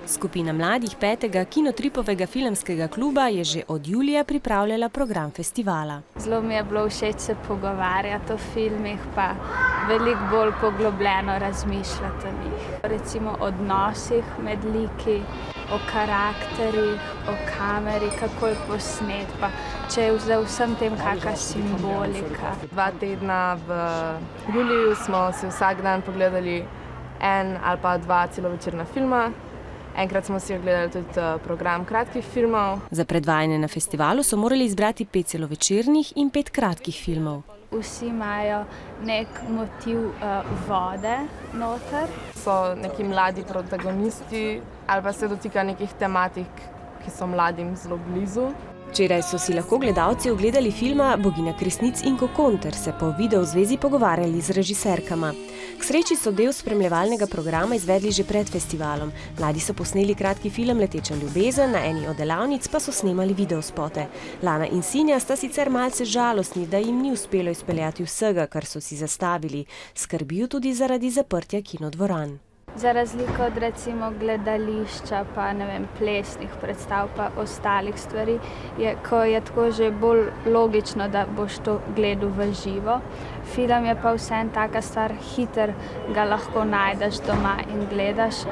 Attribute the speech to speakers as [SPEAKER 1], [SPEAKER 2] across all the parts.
[SPEAKER 1] Skupina mladih 5. Kinotripovega filmskega kluba je že od julija pripravljala program festivala.
[SPEAKER 2] Zelo mi je bilo všeč se pogovarjati o filmih, pa veliko bolj poglobljeno razmišljati o njih. Recimo o odnosih med liki, o karakterjih, o kameri, kako je posnet, pa če je za vsem tem kakšna simbolika.
[SPEAKER 3] 2 tedna v juliju smo si vsak dan pogledali 1 ali pa 2 celovečerna filma. Enkrat smo si ogledali tudi program kratkih filmov.
[SPEAKER 1] Za predvajanje na festivalu so morali izbrati 5 celovečernih in 5 kratkih filmov.
[SPEAKER 2] Vsi imajo nek motiv vode noter.
[SPEAKER 3] So neki mladi protagonisti ali pa se dotika nekih tematik, ki so mladim zelo blizu.
[SPEAKER 1] Včeraj so si lahko gledalci ogledali filma Boginja Kresnic in Kokon ter se po videozvezi pogovarjali z režiserkama. K sreči so del spremljevalnega programa izvedli že pred festivalom. Mladi so posneli kratki film Leteča ljubezen, na eni od delavnic pa so snemali videospote. Lana in Sinja sta sicer malce žalostni, da jim ni uspelo izpeljati vsega, kar so si zastavili. Skrbijo tudi zaradi zaprtja kinodvoran.
[SPEAKER 2] Za razliko od recimo gledališča, pa ne vem, plesnih predstav, pa ostalih stvari, ko je tako že bolj logično, da boš to gledal v živo. Film je pa vseeno taka stvar, hiter ga lahko najdeš doma in gledaš,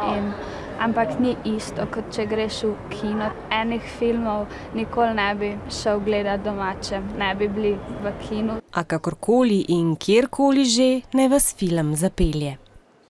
[SPEAKER 2] ampak ni isto, kot če greš v kino. Enih filmov nikoli ne bi šel gledati doma, če ne bi bili v kinu.
[SPEAKER 1] A kakorkoli in kjerkoli že, naj vas film zapelje.